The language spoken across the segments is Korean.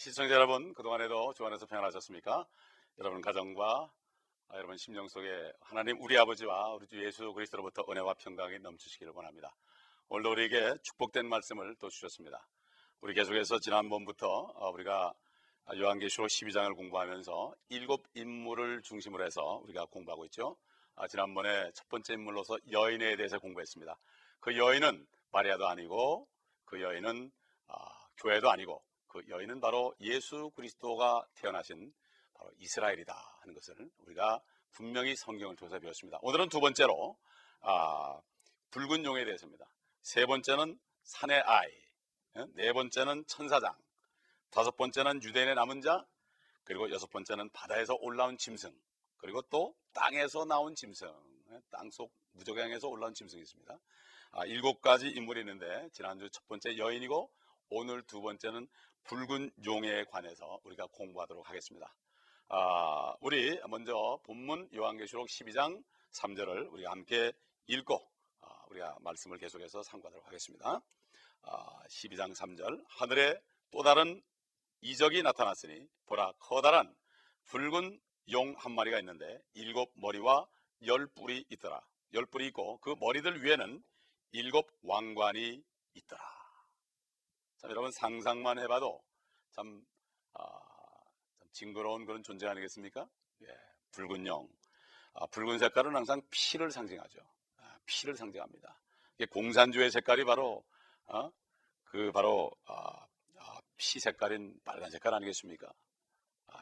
시청자 여러분, 그동안에도 주 안에서 평안하셨습니까? 여러분 가정과 여러분 심령 속에 하나님 우리 아버지와 우리 주 예수 그리스도로부터 은혜와 평강이 넘치시기를 원합니다. 오늘도 우리에게 축복된 말씀을 또 주셨습니다. 우리 계속해서 지난번부터 우리가 요한계시록 12장을 공부하면서 7인물을 중심으로 해서 우리가 공부하고 있죠. 지난번에 첫 번째 인물로서 여인에 대해서 공부했습니다. 그 여인은 마리아도 아니고 그 여인은 교회도 아니고 그 여인은 바로 예수 그리스도가 태어나신 바로 이스라엘이다 하는 것을 우리가 분명히 성경을 통해서 배웠습니다. 오늘은 두 번째로 붉은 용에 대해서입니다. 세 번째는 산의 아이, 네 번째는 천사장, 다섯 번째는 유대인의 남은 자, 그리고 여섯 번째는 바다에서 올라온 짐승, 그리고 또 땅에서 나온 짐승, 땅속 무저갱에서 올라온 짐승이 있습니다. 7가지 인물이 있는데 지난주 첫 번째 여인이고 오늘 두 번째는 붉은 용에 관해서 우리가 공부하도록 하겠습니다. 우리 먼저 본문 요한계시록 12장 3절을 우리가 함께 읽고 우리가 말씀을 계속해서 상고하도록 하겠습니다. 12장 3절, 하늘에 또 다른 이적이 나타났으니 보라, 커다란 붉은 용 한 마리가 있는데 7머리와 10뿔이 있더라. 10뿔이 있고 그 머리들 위에는 7 왕관이 있더라. 참, 여러분 상상만 해봐도 참 징그러운 그런 존재 아니겠습니까? 붉은 용. 붉은 색깔은 항상 피를 상징하죠. 피를 상징합니다. 공산주의 색깔이 바로 피 색깔인 빨간 색깔 아니겠습니까?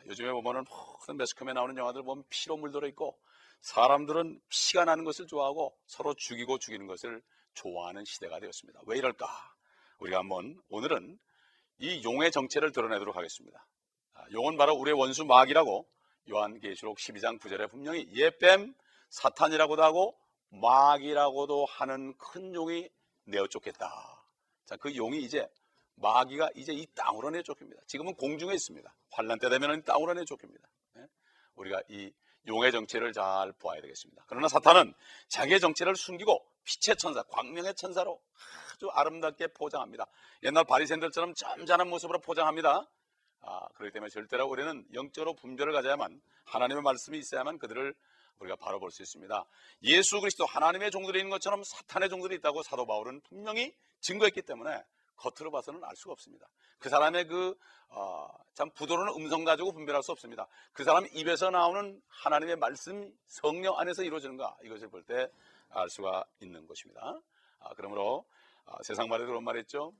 요즘에 보면은 모든 매스컴에 나오는 영화들 보면 피로 물들어 있고 사람들은 피가 나는 것을 좋아하고 서로 죽이고 죽이는 것을 좋아하는 시대가 되었습니다. 왜 이럴까? 우리가 한번 오늘은 이 용의 정체를 드러내도록 하겠습니다. 용은 바로 우리의 원수 마귀라고 요한계시록 12장 9절에 분명히 옛뱀 사탄이라고도 하고 마귀라고도 하는 큰 용이 내어 쫓겠다. 자, 그 용이 마귀가 이제 이 땅으로 내어 쫓깁니다. 지금은 공중에 있습니다. 환란 때 되면 땅으로 내어 쫓깁니다. 우리가 이 용의 정체를 잘 보아야 되겠습니다. 그러나 사탄은 자기의 정체를 숨기고 빛의 천사, 광명의 천사로 아주 아름답게 포장합니다. 옛날 바리새인들처럼 점잖은 모습으로 포장합니다. 그렇기 때문에 절대로 우리는 영적으로 분별을 가져야만, 하나님의 말씀이 있어야만 그들을 우리가 바로 볼 수 있습니다. 예수 그리스도 하나님의 종들이 있는 것처럼 사탄의 종들이 있다고 사도 바울은 분명히 증거했기 때문에 겉으로 봐서는 알 수가 없습니다. 그 사람의 참 부드러운 음성 가지고 분별할 수 없습니다. 그 사람 입에서 나오는 하나님의 말씀이 성령 안에서 이루어지는가, 이것을 볼 때 알 수가 있는 것입니다. 그러므로 세상 말에도 그런 말 있죠.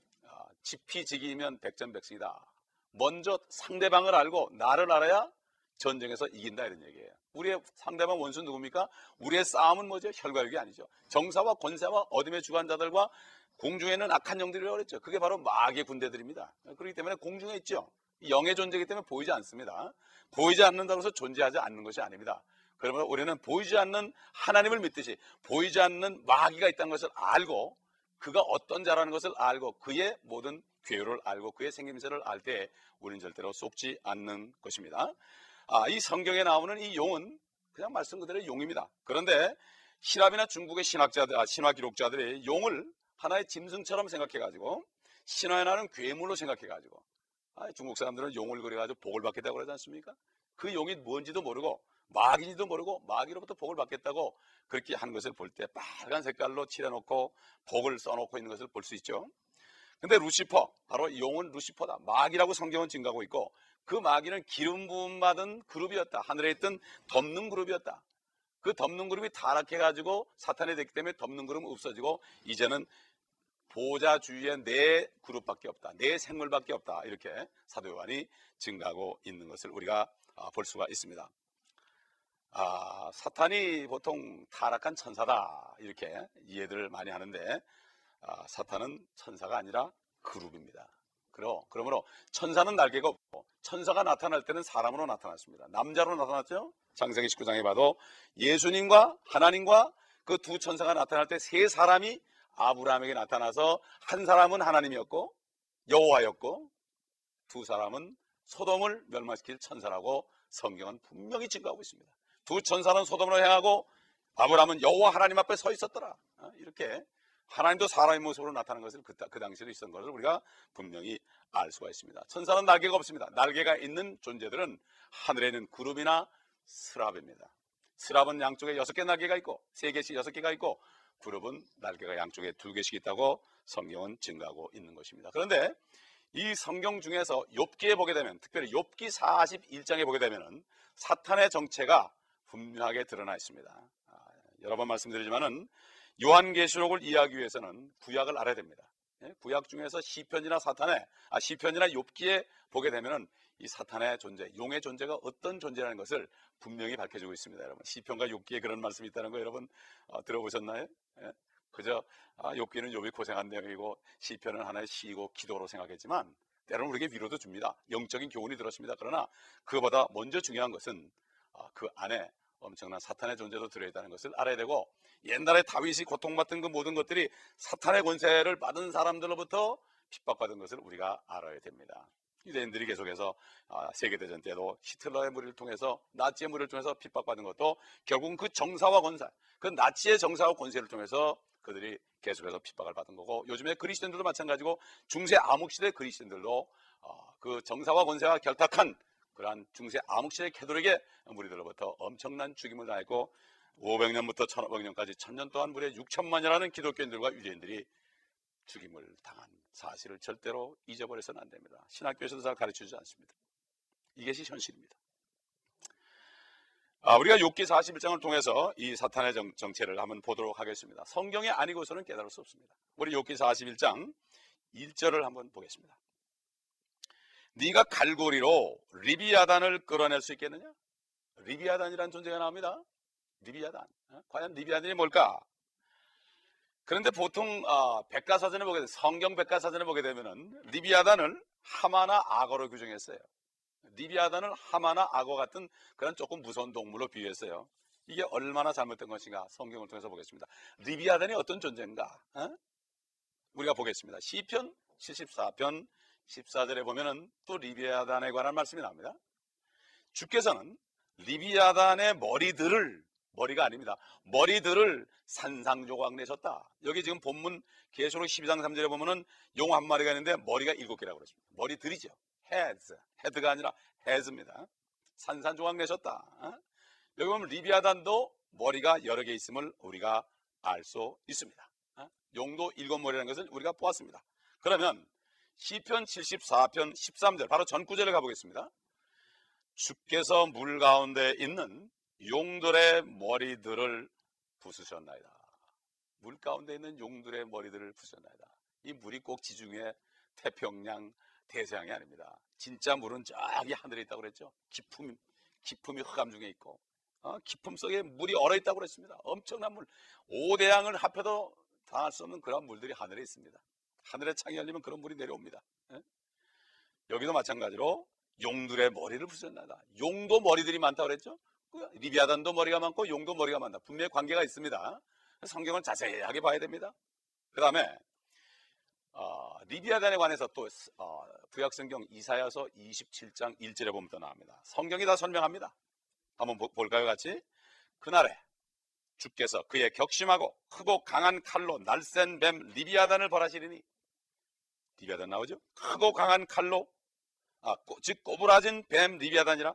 지피지기이면 백전백승이다. 먼저 상대방을 알고 나를 알아야 전쟁에서 이긴다, 이런 얘기예요. 우리의 상대방 원수 누굽니까? 우리의 싸움은 뭐죠? 혈과육이 아니죠. 정사와 권세와 어둠의 주관자들과 공중에 있는 악한 영들이라고 그랬죠. 그게 바로 마귀의 군대들입니다. 그렇기 때문에 공중에 있죠. 영의 존재이기 때문에 보이지 않습니다. 보이지 않는다고 해서 존재하지 않는 것이 아닙니다. 그러면 우리는 보이지 않는 하나님을 믿듯이 보이지 않는 마귀가 있다는 것을 알고, 그가 어떤 자라는 것을 알고, 그의 모든 괴로를 알고 그의 생김새를 알 때 우리는 절대로 속지 않는 것입니다. 이 성경에 나오는 이 용은 그냥 말씀 그대로 용입니다. 그런데 히랍이나 중국의 신화 기록자들이 용을 하나의 짐승처럼 생각해가지고 신화에 나오는 괴물로 생각해가지고 중국 사람들은 용을 그려가지고 복을 받겠다고 그러지 않습니까? 그 용이 뭔지도 모르고 마귀인지도 모르고 마귀로부터 복을 받겠다고 그렇게 하는 것을 볼 때 빨간 색깔로 칠해놓고 복을 써놓고 있는 것을 볼 수 있죠. 근데 루시퍼, 바로 용은 루시퍼다. 마귀라고 성경은 증거하고 있고, 그 마귀는 기름 부음 받은 그룹이었다. 하늘에 있던 덮는 그룹이었다. 그 덮는 그룹이 타락해가지고 사탄이 됐기 때문에 덮는 그룹은 없어지고 이제는 보좌 주위에 네 그룹밖에 없다. 네 생물밖에 없다. 이렇게 사도 요한이 증거하고 있는 것을 우리가 볼 수가 있습니다. 사탄이 보통 타락한 천사다, 이렇게 이해들을 많이 하는데 사탄은 천사가 아니라 그룹입니다. 그러므로 천사는 날개가 없고 천사가 나타날 때는 사람으로 나타났습니다. 남자로 나타났죠. 창세기 19장에 봐도 예수님과 하나님과 그 두 천사가 나타날 때 세 사람이 아브라함에게 나타나서 한 사람은 하나님이었고 여호와였고 두 사람은 소돔을 멸망시킬 천사라고 성경은 분명히 증거하고 있습니다. 두 천사는 소돔으로 향하고 아브라함은 여호와 하나님 앞에 서 있었더라. 이렇게 하나님도 사람의 모습으로 나타나는 것을 그 당시에도 있었던 것을 우리가 분명히 알 수가 있습니다. 천사는 날개가 없습니다. 날개가 있는 존재들은 하늘에 있는 구름이나 스랍입니다. 스랍은 양쪽에 6개 날개가 있고 3개씩 6개가 있고 구름은 날개가 양쪽에 2개씩 있다고 성경은 증거하고 있는 것입니다. 그런데 이 성경 중에서 욥기에 보게 되면, 특별히 욥기 41장에 보게 되면 사탄의 정체가 분명하게 드러나 있습니다. 여러 번 말씀드리지만은 요한계시록을 이해하기 위해서는 구약을 알아야 됩니다. 구약 중에서 시편이나 시편이나 욥기에 보게 되면은 이 사탄의 존재, 용의 존재가 어떤 존재라는 것을 분명히 밝혀주고 있습니다. 여러분, 시편과 욥기에 그런 말씀이 있다는 거 여러분 들어보셨나요? 그저 욥기는 욥이 고생한 내용이고 시편은 하나의 시이고 기도로 생각했지만 때로는 우리에게 위로도 줍니다. 영적인 교훈이 들었습니다. 그러나 그보다 먼저 중요한 것은 그 안에 엄청난 사탄의 존재도 들어있다는 것을 알아야 되고, 옛날에 다윗이 고통받던 그 모든 것들이 사탄의 권세를 받은 사람들로부터 핍박받은 것을 우리가 알아야 됩니다. 유대인들이 계속해서 세계대전 때도 히틀러의 무리를 통해서, 나치의 무리를 통해서 핍박받은 것도 결국은 그 정사와 권세, 그 나치의 정사와 권세를 통해서 그들이 계속해서 핍박을 받은 거고, 요즘에 그리스도인들도 마찬가지고 중세 암흑시대 그리스도인들도 그 정사와 권세와 결탁한 그러한 중세 암흑시대 캐톨릭의 무리들로부터 엄청난 죽임을 당했고, 500년부터 1500년까지 1000년 동안 무려 6천만이라는 기독교인들과 유대인들이 죽임을 당한 사실을 절대로 잊어버려서는 안 됩니다. 신학교에서도 잘 가르쳐주지 않습니다. 이것이 현실입니다. 우리가 욥기 41장을 통해서 이 사탄의 정체를 한번 보도록 하겠습니다. 성경이 아니고서는 깨달을 수 없습니다. 우리 욥기 41장 1절을 한번 보겠습니다. 네가 갈고리로 리비아단을 끌어낼 수 있겠느냐? 리비아단이라는 존재가 나옵니다. 리비아단. 과연 리비아단이 뭘까? 그런데 보통 백과사전에 보게 되면, 성경 백과사전에 보게 되면은 리비아단을 하마나 악어로 규정했어요. 리비아단을 하마나 악어 같은 그런 조금 무서운 동물로 비유했어요. 이게 얼마나 잘못된 것인가 성경을 통해서 보겠습니다. 리비아단이 어떤 존재인가? 우리가 보겠습니다. 시편 74편 14절에 보면은 또 리비아단에 관한 말씀이 나옵니다. 주께서는 리비아단의 머리가 아닙니다. 머리들을 산상조각 내셨다. 여기 지금 본문 계시록 12장 3절에 보면은 용 한 마리가 있는데 머리가 7개라고 그러십니다. 머리들이죠. 헤드가 아니라 헤즈입니다. 산산조각 내셨다. 여기 보면 리비아단도 머리가 여러 개 있음을 우리가 알 수 있습니다. 용도 7머리라는 것을 우리가 보았습니다. 그러면 시편 74편 13절, 바로 전 구절에 가보겠습니다. 주께서 물 가운데 있는 용들의 머리들을 부수셨나이다. 물 가운데 있는 용들의 머리들을 부수셨나이다. 이 물이 꼭 지중해, 태평양, 대서양이 아닙니다. 진짜 물은 저기 하늘에 있다고 그랬죠. 기품이 흑암 중에 있고, 기품 속에 물이 얼어있다고 그랬습니다. 엄청난 물, 5대양을 합해도 당할 수 없는 그런 물들이 하늘에 있습니다. 하늘에 창이 열리면 그런 물이 내려옵니다. 여기도 마찬가지로 용들의 머리를 부수셨나이다. 용도 머리들이 많다고 그랬죠. 리비아단도 머리가 많고 용도 머리가 많다. 분명히 관계가 있습니다. 성경을 자세하게 봐야 됩니다. 그 다음에 리비아단에 관해서 또 구약성경 이사야서 27장 1절에 보면 또 나옵니다. 성경이 다 설명합니다. 한번 볼까요, 같이? 그날에 주께서 그의 격심하고 크고 강한 칼로 날쌘 뱀 리비아단을 벌하시리니, 리비아단 나오죠? 크고 강한 칼로, 즉 꼬부라진 뱀 리비아단이라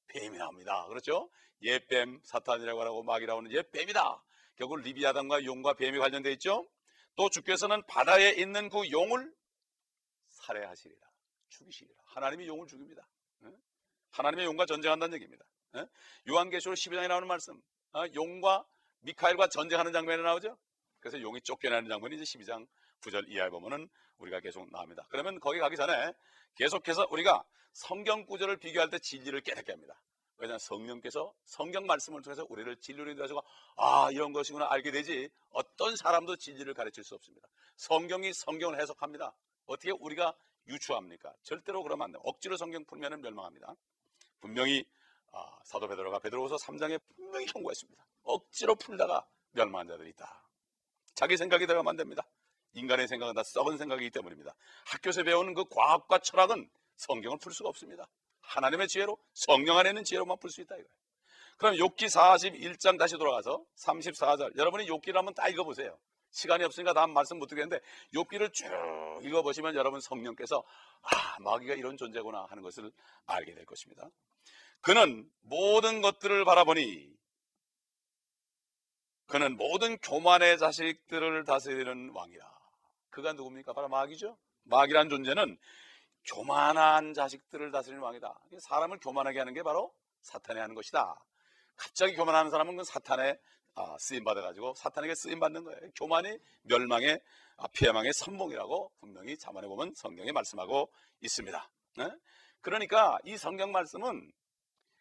뱀이 나옵니다. 그렇죠? 옛뱀, 사탄이라고 하고 마귀라고 하는 옛뱀이다. 결국 리비아단과 용과 뱀이 관련되어 있죠. 또 주께서는 바다에 있는 그 용을 살해하시리라, 죽이시리라. 하나님이 용을 죽입니다. 하나님의 용과 전쟁한다는 얘기입니다. 요한계시록 12장에 나오는 말씀, 용과 미카엘과 전쟁하는 장면이 나오죠. 그래서 용이 쫓겨나는 장면이 이제 12장 9절 이하에 보면은 우리가 계속 나옵니다. 그러면 거기 가기 전에 계속해서 우리가 성경 구절을 비교할 때 진리를 깨닫게 합니다. 왜냐하면 성령께서 성경 말씀을 통해서 우리를 진리로 인도하시고, 이런 것이구나 알게 되지, 어떤 사람도 진리를 가르칠 수 없습니다. 성경이 성경을 해석합니다. 어떻게 우리가 유추합니까? 절대로 그러면 안 돼요. 억지로 성경 풀면 멸망합니다. 분명히 사도 베드로가 베드로후서 3장에 분명히 경고했습니다. 억지로 풀다가 멸망한 자들이 있다. 자기 생각이 들어가면 안 됩니다. 인간의 생각은 다 썩은 생각이기 때문입니다. 학교에서 배우는 그 과학과 철학은 성경을 풀 수가 없습니다. 하나님의 지혜로, 성령 안에 있는 지혜로만 풀 수 있다 이거예요. 그럼 욥기 41장 다시 돌아가서 34절, 여러분이 욥기를 한번 다 읽어보세요. 시간이 없으니까 다음 말씀 못 드리겠는데 욥기를 쭉 읽어보시면 여러분 성령께서 마귀가 이런 존재구나 하는 것을 알게 될 것입니다. 그는 모든 것들을 바라보니 그는 모든 교만의 자식들을 다스리는 왕이라. 그가 누굽니까? 바로 마귀죠. 마귀란 존재는 교만한 자식들을 다스리는 왕이다. 사람을 교만하게 하는 게 바로 사탄이 하는 것이다. 갑자기 교만하는 사람은 그건 사탄에 쓰임받아가지고 사탄에게 쓰임받는 거예요. 교만이 멸망의 피해망의 선봉이라고 분명히 자문해 보면 성경이 말씀하고 있습니다. 네? 그러니까 이 성경 말씀은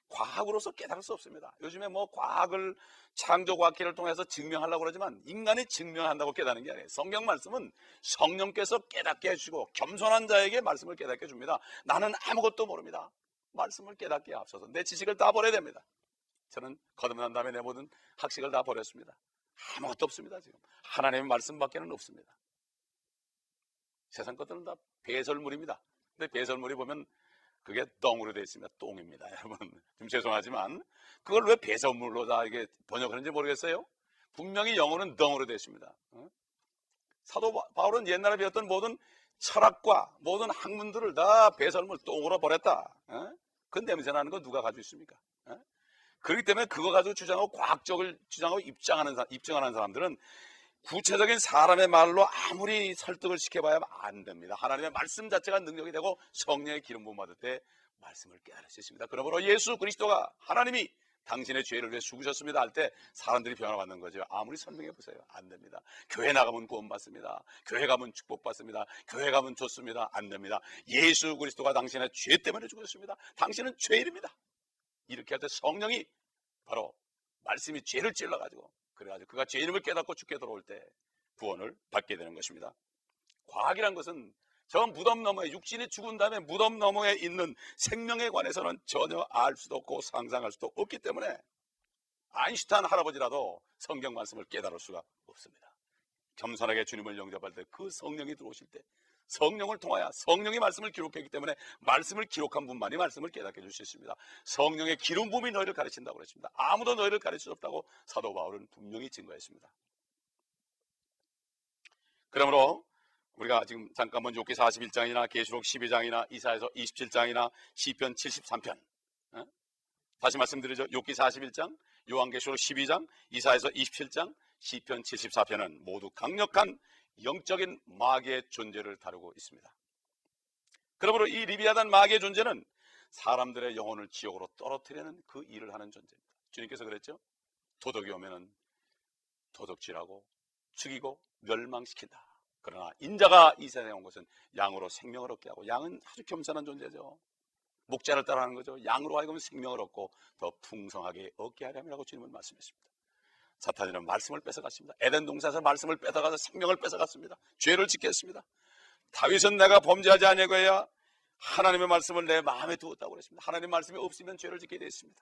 과학으로서 깨달을 수 없습니다. 요즘에 뭐 과학을 창조과학기를 통해서 증명하려고 그러지만 인간이 증명한다고 깨닫는 게 아니에요. 성경 말씀은 성령께서 깨닫게 해주시고 겸손한 자에게 말씀을 깨닫게 해줍니다. 나는 아무것도 모릅니다. 말씀을 깨닫게 앞서서 내 지식을 다 버려야 됩니다. 저는 거듭난 다음에 내 모든 학식을 다 버렸습니다. 아무것도 없습니다. 지금 하나님의 말씀밖에는 없습니다. 세상 것들은 다 배설물입니다. 근데 배설물이 보면 그게 똥으로 되어 있습니다. 똥입니다. 여러분 좀 죄송하지만 그걸 왜 배설물로 다 이게 번역하는지 모르겠어요. 분명히 영어는 똥으로 되어 있습니다. 사도 바울은 옛날에 배웠던 모든 철학과 모든 학문들을 다 배설물 똥으로 버렸다. 그 냄새 나는 거 누가 가지고 있습니까? 그렇기 때문에 그거 가지고 주장하고 과학적을 주장하고 입증하는 사람들은 구체적인 사람의 말로 아무리 설득을 시켜봐야 안 됩니다. 하나님의 말씀 자체가 능력이 되고 성령의 기름 부음 받을 때 말씀을 깨달을 수 있습니다. 그러므로 예수 그리스도가 하나님이 당신의 죄를 위해 죽으셨습니다 할 때 사람들이 변화받는 거죠. 아무리 설명해 보세요. 안 됩니다. 교회 나가면 구원 받습니다. 교회 가면 축복 받습니다. 교회 가면 좋습니다. 안 됩니다. 예수 그리스도가 당신의 죄 때문에 죽으셨습니다. 당신은 죄인입니다. 이렇게 할 때 성령이 바로 말씀이 죄를 찔러가지고 그래가지고 그가 죄인임을 깨닫고 죽게 들어올 때 구원을 받게 되는 것입니다. 과학이란 것은 저 무덤 너머에 육신이 죽은 다음에 무덤 너머에 있는 생명에 관해서는 전혀 알 수도 없고 상상할 수도 없기 때문에 아인슈타인 할아버지라도 성경 말씀을 깨달을 수가 없습니다. 겸손하게 주님을 영접할 때 그 성령이 들어오실 때 성령을 통하여 성령이 말씀을 기록했기 때문에 말씀을 기록한 분만이 말씀을 깨닫게 해줄 수 있습니다. 성령의 기름 부음이 너희를 가르친다고 그랬습니다. 아무도 너희를 가르칠 수 없다고 사도 바울은 분명히 증거했습니다. 그러므로 우리가 지금 잠깐만 욥기 41장이나 계시록 12장이나 이사야서 27장이나 시편 73편 다시 말씀드리죠. 욥기 41장, 요한계시록 12장, 이사야서 27장, 시편 74편은 모두 강력한 영적인 마귀의 존재를 다루고 있습니다. 그러므로 이 리비아단 마귀의 존재는 사람들의 영혼을 지옥으로 떨어뜨리는 그 일을 하는 존재입니다. 주님께서 그랬죠. 도덕이 오면은 도덕질하고 죽이고 멸망시킨다. 그러나 인자가 이 세상에 온 것은 양으로 생명을 얻게 하고, 양은 아주 겸손한 존재죠. 목자를 따라하는 거죠. 양으로 하여금 생명을 얻고 더 풍성하게 얻게 하려고 주님은 말씀했습니다. 사탄이는 말씀을 뺏어갔습니다. 에덴 동산에서 말씀을 뺏어가서 생명을 뺏어갔습니다. 죄를 짓게 했습니다. 다윗은 내가 범죄하지 아니하고 해야 하나님의 말씀을 내 마음에 두었다고 그랬습니다. 하나님의 말씀이 없으면 죄를 짓게 되어 있습니다.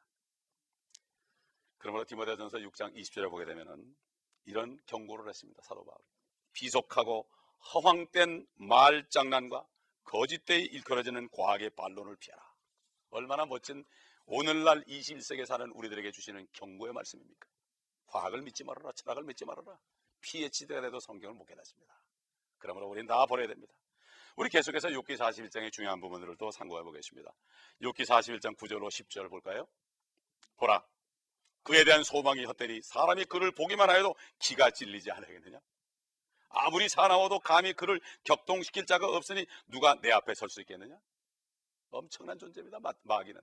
그러므로 디모데전서 6장 20절에 보게 되면은 이런 경고를 했습니다. 사도 바울이 비속하고 허황된 말장난과 거짓되이 일컬어지는 과학의 반론을 피하라. 얼마나 멋진 오늘날 21세기에 사는 우리들에게 주시는 경고의 말씀입니까? 과학을 믿지 말아라. 철학을 믿지 말아라. PhD가 돼도 성경을 못 깨닫습니다. 그러므로 우리는 다 버려야 됩니다. 우리 계속해서 욥기 41장의 중요한 부분들을 또 상고해 보겠습니다. 욥기 41장 9절로 10절 볼까요? 보라, 그에 대한 소망이 헛되니 사람이 그를 보기만 하여도 기가 찔리지 않겠느냐? 아무리 사나워도 감히 그를 격동시킬 자가 없으니 누가 내 앞에 설 수 있겠느냐? 엄청난 존재입니다. 마귀는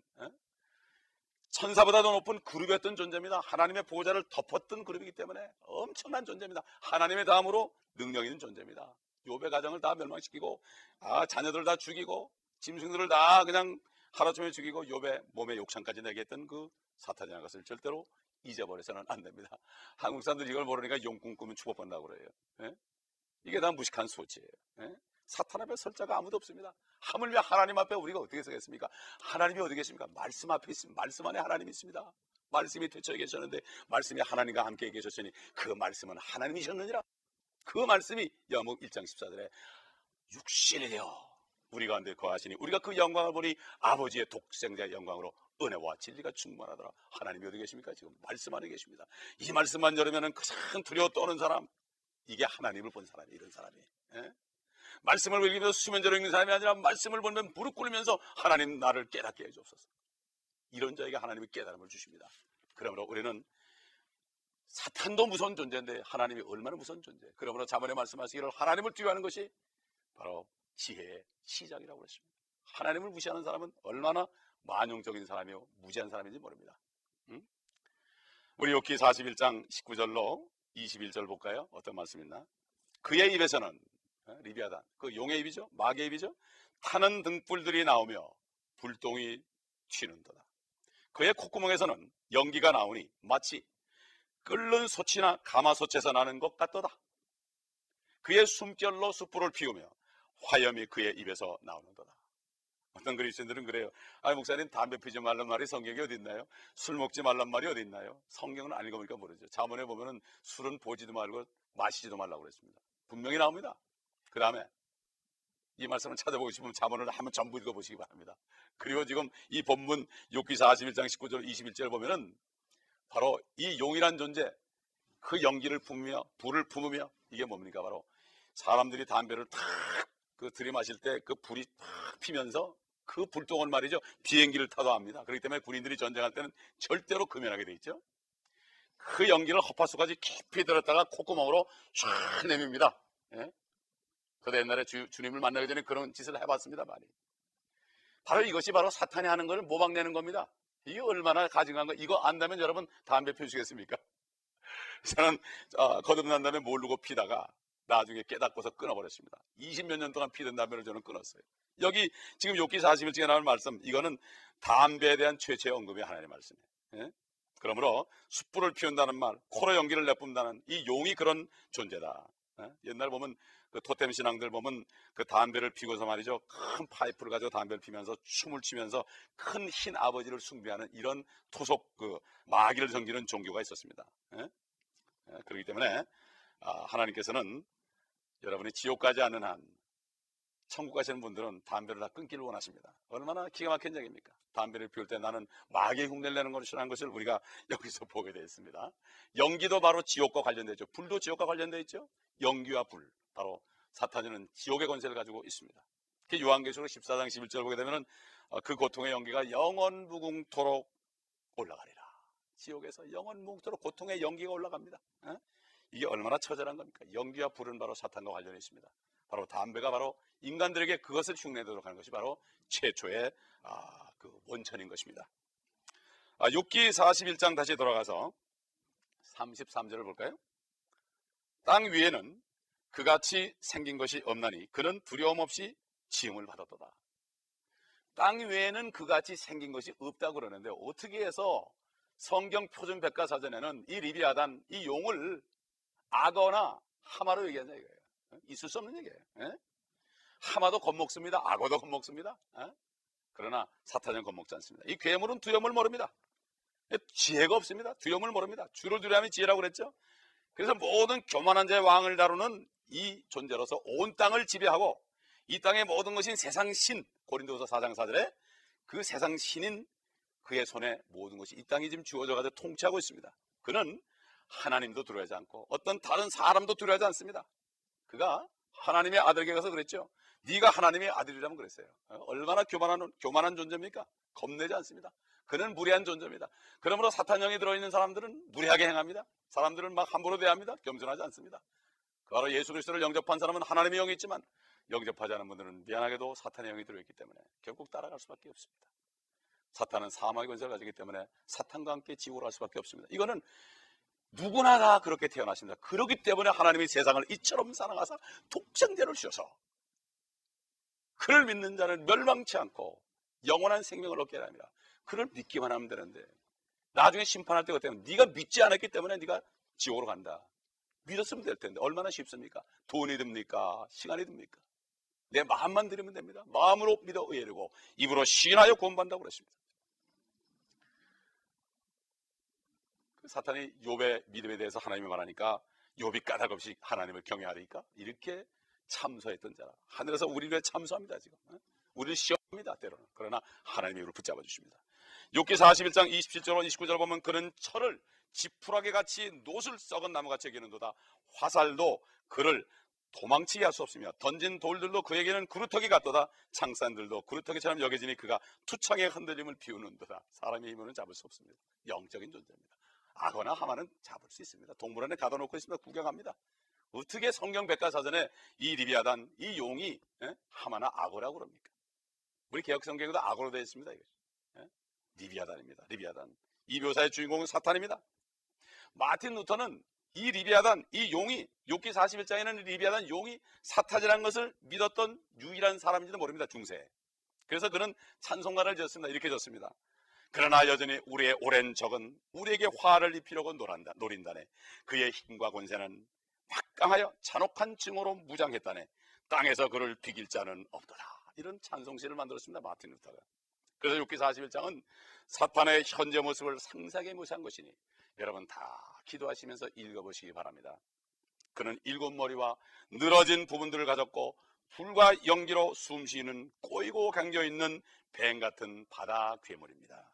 천사보다도 높은 그룹이었던 존재입니다. 하나님의 보호자를 덮었던 그룹이기 때문에 엄청난 존재입니다. 하나님의 다음으로 능력 있는 존재입니다. 욥의 가정을 다 멸망시키고 자녀들 다 죽이고 짐승들을 다 그냥 하루아침에 죽이고 욥의 몸에 욕창까지 내게 했던 그 사탄이라는 것을 절대로 잊어버려서는 안 됩니다. 한국 사람들이 이걸 모르니까 용꿈 꾸면 축복받는다고 그래요. 예? 이게 다 무식한 소치예요. 예? 사탄 앞에 설 자가 아무도 없습니다. 하물며 하나님 앞에 우리가 어떻게 서겠습니까? 하나님이 어디 계십니까? 말씀 앞에 있습니다. 말씀 안에 하나님이 있습니다. 말씀이 대처해 계셨는데 말씀이 하나님과 함께 계셨으니 그 말씀은 하나님이셨느니라. 그 말씀이 여목 1장 14절에 육신이 되어 우리 가운데 거하시니 우리가 그 영광을 보니 아버지의 독생자의 영광으로 은혜와 진리가 충만하더라. 하나님이 어디 계십니까? 지금 말씀 안에 계십니다. 이 말씀만 열으면 가장 두려워 떠는 사람, 이게 하나님을 본 사람이, 이런 사람이. 예? 말씀을 읽으면서 수면제로 읽는 사람이 아니라 말씀을 보면 무릎 꿇으면서 하나님 나를 깨닫게 해주옵소서. 이런 자에게 하나님이 깨달음을 주십니다. 그러므로 우리는 사탄도 무서운 존재인데 하나님이 얼마나 무서운 존재. 그러므로 자문에 말씀하시기를 하나님을 두려워하는 것이 바로 지혜의 시작이라고 그랬습니다. 하나님을 무시하는 사람은 얼마나 만용적인 사람이요 무지한 사람인지 모릅니다. 우리 욥기 41장 19절로 21절 볼까요? 어떤 말씀 있나? 그의 입에서는, 리비아단, 그 용의 입이죠, 마귀의 입이죠, 타는 등불들이 나오며 불똥이 튀는도다. 그의 콧구멍에서는 연기가 나오니 마치 끓는 솥이나 가마솥에서 나는 것 같도다. 그의 숨결로 숯불을 피우며 화염이 그의 입에서 나오는도다. 어떤 그리스도인들은 그래요. 아, 목사님 담배 피지 말란 말이 성경에 어디 있나요? 술 먹지 말란 말이 어디 있나요? 성경은 안 읽어보니까 모르죠. 자문에 보면은 술은 보지도 말고 마시지도 말라고 그랬습니다. 분명히 나옵니다. 그 다음에 이 말씀을 찾아보고 싶으면 자문을 한번 전부 읽어보시기 바랍니다. 그리고 지금 이 본문 욥기 41장 19절 21절 보면은 바로 이 용이란 존재, 그 연기를 품으며 불을 품으며, 이게 뭡니까? 바로 사람들이 담배를 탁 들이마실 때 그 불이 탁 피면서 그 불똥은 말이죠, 비행기를 타도 합니다. 그렇기 때문에 군인들이 전쟁할 때는 절대로 금연하게 돼 있죠. 그 연기를 허파수까지 깊이 들었다가 콧구멍으로 쫙 내밉니다. 예? 저도 옛날에 주님을 만나기 전에 그런 짓을 해봤습니다. 많이. 바로 이것이 바로 사탄이 하는 걸 모방내는 겁니다. 이게 얼마나 가증한 거. 이거 안다면 여러분 담배 피우시겠습니까? 저는 거듭난 다음에 모르고 피다가 나중에 깨닫고서 끊어버렸습니다. 20몇 년 동안 피던 담배를 저는 끊었어요. 여기 지금 욥기 41장에 나오는 말씀, 이거는 담배에 대한 최초의 언급이 하나님의 말씀이에요. 예? 그러므로 숯불을 피운다는 말, 코로 연기를 내뿜다는 이 용이 그런 존재다. 예? 옛날 보면 그 토템 신앙들 보면 그 담배를 피고서 말이죠, 큰 파이프를 가지고 담배를 피면서 춤을 추면서 큰 흰 아버지를 숭배하는 이런 토속 그 마귀를 섬기는 종교가 있었습니다. 예? 예, 그렇기 때문에 하나님께서는 여러분이 지옥 가지 않는 한 천국 가시는 분들은 담배를 다 끊기를 원하십니다. 얼마나 기가 막힌 얘기입니까? 담배를 피울 때 나는 마귀의 흉내를 내는 것이라는 것을 우리가 여기서 보게 되어 있습니다. 연기도 바로 지옥과 관련되죠. 불도 지옥과 관련되어 있죠. 연기와 불, 바로 사탄은 지옥의 권세를 가지고 있습니다. 요한계시록 14장 11절 보게 되면 그 고통의 연기가 영원무궁토록 올라가리라. 지옥에서 영원무궁토록 고통의 연기가 올라갑니다. 이게 얼마나 처절한 겁니까? 연기와 불은 바로 사탄과 관련이 있습니다. 바로 담배가 바로 인간들에게 그것을 흉내내도록 하는 것이 바로 최초의 그 원천인 것입니다. 욥기 41장 다시 돌아가서 33절을 볼까요? 땅 위에는 그같이 생긴 것이 없나니 그는 두려움 없이 지음을 받았도다. 땅 위에는 그같이 생긴 것이 없다고 그러는데 어떻게 해서 성경 표준 백과사전에는 이 리비아단, 이 용을 악어나 하마로 얘기하냐 이거예요. 있을 수 없는 얘기예요. 예? 하마도 겁먹습니다. 악어도 겁먹습니다. 예? 그러나 사탄은 겁먹지 않습니다. 이 괴물은 두려움을 모릅니다. 지혜가 없습니다. 두려움을 모릅니다. 주를 두려움이 지혜라고 그랬죠. 그래서 모든 교만한 자의 왕을 다루는 이 존재로서 온 땅을 지배하고 이 땅의 모든 것인 세상 신, 고린도후서 4장 4절에 그 세상 신인 그의 손에 모든 것이 이 땅이 지금 주어져 가지고 통치하고 있습니다. 그는 하나님도 두려워하지 않고 어떤 다른 사람도 두려워하지 않습니다. 그가 하나님의 아들에게 가서 그랬죠. 네가 하나님의 아들이라면 그랬어요. 얼마나 교만한 존재입니까? 겁내지 않습니다. 그는 무례한 존재입니다. 그러므로 사탄형이 들어있는 사람들은 무례하게 행합니다. 사람들을 막 함부로 대합니다. 겸손하지 않습니다. 바로 예수 그리스도를 영접한 사람은 하나님의 영이 있지만 영접하지 않은 분들은 미안하게도 사탄의 영이 들어있기 때문에 결국 따라갈 수밖에 없습니다. 사탄은 사망의 권세를 가지기 때문에 사탄과 함께 지옥으로 갈 수밖에 없습니다. 이거는 누구나 다 그렇게 태어났습니다. 그렇기 때문에 하나님이 세상을 이처럼 사랑하사 독생자를 주셔서 그를 믿는 자는 멸망치 않고 영원한 생명을 얻게 합니다. 그를 믿기만 하면 되는데 나중에 심판할 때 어때요? 네가 믿지 않았기 때문에 네가 지옥으로 간다. 믿었으면 될 텐데 얼마나 쉽습니까? 돈이 듭니까? 시간이 듭니까? 내 마음만 들이면 됩니다. 마음으로 믿어 의뢰고 입으로 시인하여 구원받는다고 그랬습니다. 사탄이 욥의 믿음에 대해서 하나님이 말하니까 욥이 까닭없이 하나님을 경외하리까? 이렇게 참소했던 자라. 하늘에서 우리를 참소합니다. 지금 우리를 시험합니다. 때로는. 그러나 하나님이 우리를 붙잡아 주십니다. 욥기 41장 27절 29절 보면 그는 철을 지푸라기 같이 노술 썩은 나무같이 여기는도다. 화살도 그를 도망치게 할 수 없으며 던진 돌들도 그에게는 구루터기 같도다. 창산들도 구루터기처럼 여겨지니 그가 투창의 흔들림을 비우는도다. 사람의 힘으로는 잡을 수 없습니다. 영적인 존재입니다. 악어나 하마는 잡을 수 있습니다. 동물원에 가둬놓고 있습니다. 구경합니다. 어떻게 성경 백과사전에 이 리비아단, 이 용이 하마나 악어라고 그럽니까? 우리 개혁성경에도 악어로 되어 있습니다. 리비아단입니다. 리비아단. 이 묘사의 주인공은 사탄입니다. 마틴 루터는 이 리비아단, 이 용이, 욥기 41장에는 리비아단 용이 사탄이라는 것을 믿었던 유일한 사람인지도 모릅니다. 중세. 그래서 그는 찬송가를 지었습니다. 이렇게 지었습니다. 그러나 여전히 우리의 오랜 적은 우리에게 화를 입히려고 노린다네. 그의 힘과 권세는 막강하여 잔혹한 증오로 무장했다네. 땅에서 그를 비길 자는 없도다. 이런 찬송시를 만들었습니다. 마틴 루터가. 그래서 욥기 41장은 사탄의 현재 모습을 상세하게 묘사한 것이니 여러분 다 기도하시면서 읽어보시기 바랍니다. 그는 7머리와 늘어진 부분들을 가졌고 불과 연기로 숨쉬는 꼬이고 감겨있는 뱀 같은 바다 괴물입니다.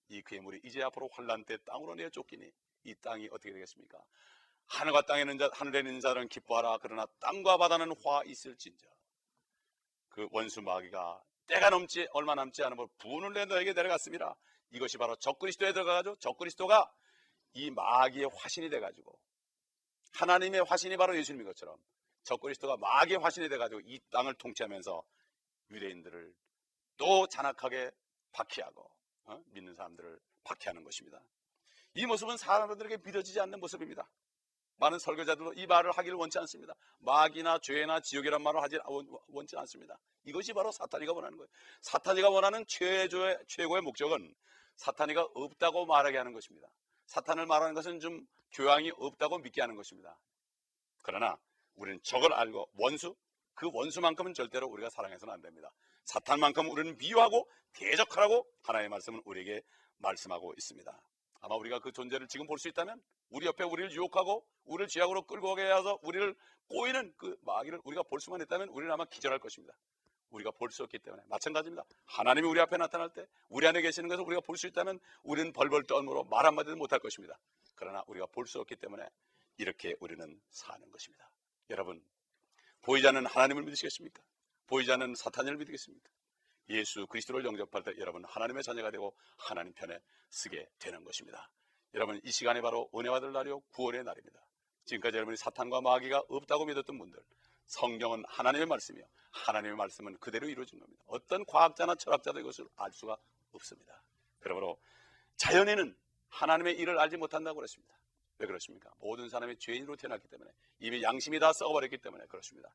이 괴물이 이제 앞으로 환난 때 땅으로 내어 쫓기니 이 땅이 어떻게 되겠습니까? 하늘과 땅에 있는 자들은 기뻐하라. 그러나 땅과 바다는 화 있을진저. 그 원수 마귀가 때가 넘지 얼마 남지 않으면 분을 내 너에게 내려갔습니다. 이것이 바로 적그리스도에 들어가가지고 적그리스도가 이 마귀의 화신이 돼가지고 하나님의 화신이 바로 예수님인 것처럼 적그리스도가 마귀의 화신이 돼가지고 이 땅을 통치하면서 유대인들을 또 잔악하게 박해하고 믿는 사람들을 박해하는 것입니다. 이 모습은 사람들에게 믿어지지 않는 모습입니다. 많은 설교자들도 이 말을 하기를 원치 않습니다. 마귀나 죄나 지옥이란 말을 하지 원치 않습니다. 이것이 바로 사탄이가 원하는 거예요. 사탄이가 원하는 최고의 목적은 사탄이가 없다고 말하게 하는 것입니다. 사탄을 말하는 것은 좀 교양이 없다고 믿게 하는 것입니다. 그러나 우리는 적을 알고 그 원수만큼은 절대로 우리가 사랑해서는 안 됩니다. 사탄만큼 우리는 미워하고 대적하라고 하나님의 말씀은 우리에게 말씀하고 있습니다. 아마 우리가 그 존재를 지금 볼 수 있다면 우리 옆에 우리를 유혹하고 우리를 지약으로 끌고 오게 해서 우리를 꼬이는 그 마귀를 우리가 볼 수만 있다면 우리는 아마 기절할 것입니다. 우리가 볼 수 없기 때문에 마찬가지입니다. 하나님이 우리 앞에 나타날 때 우리 안에 계시는 것을 우리가 볼 수 있다면 우리는 벌벌 떨므로 말 한마디도 못할 것입니다. 그러나 우리가 볼 수 없기 때문에 이렇게 우리는 사는 것입니다. 여러분, 보이지 않는 하나님을 믿으시겠습니까? 보이지 않는 사탄을 믿으겠습니까? 예수 그리스도를 영접할 때 여러분 하나님의 자녀가 되고 하나님 편에 서게 되는 것입니다. 여러분, 이 시간이 바로 은혜와 될 날이요 구원의 날입니다. 지금까지 여러분이 사탄과 마귀가 없다고 믿었던 분들, 성경은 하나님의 말씀이요 하나님의 말씀은 그대로 이루어진 겁니다. 어떤 과학자나 철학자도 이것을 알 수가 없습니다. 그러므로 자연인은 하나님의 일을 알지 못한다고 그랬습니다. 왜 그렇습니까? 모든 사람이 죄인으로 태어났기 때문에 이미 양심이 다 썩어버렸기 때문에 그렇습니다.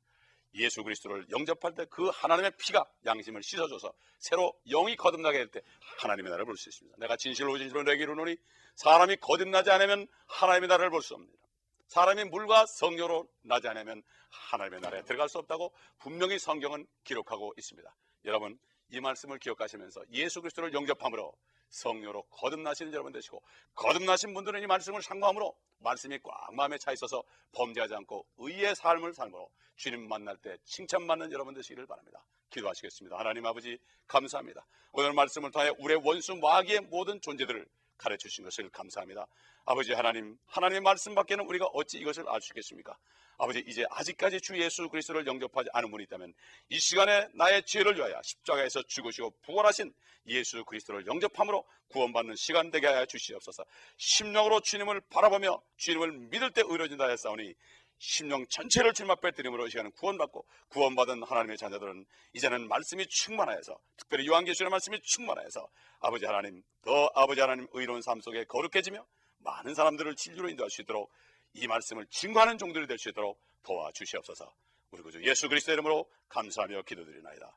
예수 그리스도를 영접할 때 그 하나님의 피가 양심을 씻어줘서 새로 영이 거듭나게 할 때 하나님의 나라를 볼 수 있습니다. 내가 진실로 내게 이르노니 사람이 거듭나지 않으면 하나님의 나라를 볼 수 없습니다. 사람이 물과 성령으로 나지 않으면 하나님의 나라에 들어갈 수 없다고 분명히 성경은 기록하고 있습니다. 여러분, 이 말씀을 기억하시면서 예수 그리스도를 영접함으로 성령으로 거듭나시는 여러분 되시고, 거듭나신 분들은 이 말씀을 상고함으로 말씀이 꽉 마음에 차 있어서 범죄하지 않고 의의 삶을 삶으로 주님 만날 때 칭찬받는 여러분 되시기를 바랍니다. 기도하시겠습니다. 하나님 아버지 감사합니다. 오늘 말씀을 통해 우리의 원수 마귀의 모든 존재들을 가르쳐주신 것을 감사합니다. 아버지 하나님, 하나님의 말씀 밖에는 우리가 어찌 이것을 알 수 있겠습니까? 아버지, 이제 아직까지 주 예수 그리스도를 영접하지 않은 분이 있다면 이 시간에 나의 죄를 위하여 십자가에서 죽으시고 부활하신 예수 그리스도를 영접함으로 구원받는 시간 되게 하여 주시옵소서. 심령으로 주님을 바라보며 주님을 믿을 때 의로워진다 했사오니 심령 전체를 주님 앞에 드림으로 이 시간은 구원받고 구원받은 하나님의 자녀들은 이제는 말씀이 충만하여서, 특별히 요한계시록의 말씀이 충만하여서 아버지 하나님, 더 아버지 하나님 의로운 삶 속에 거룩해지며 많은 사람들을 진리로 인도할 수 있도록 이 말씀을 증거하는 종들이 될 수 있도록 도와주시옵소서. 우리 구주 예수 그리스도의 이름으로 감사하며 기도드리나이다.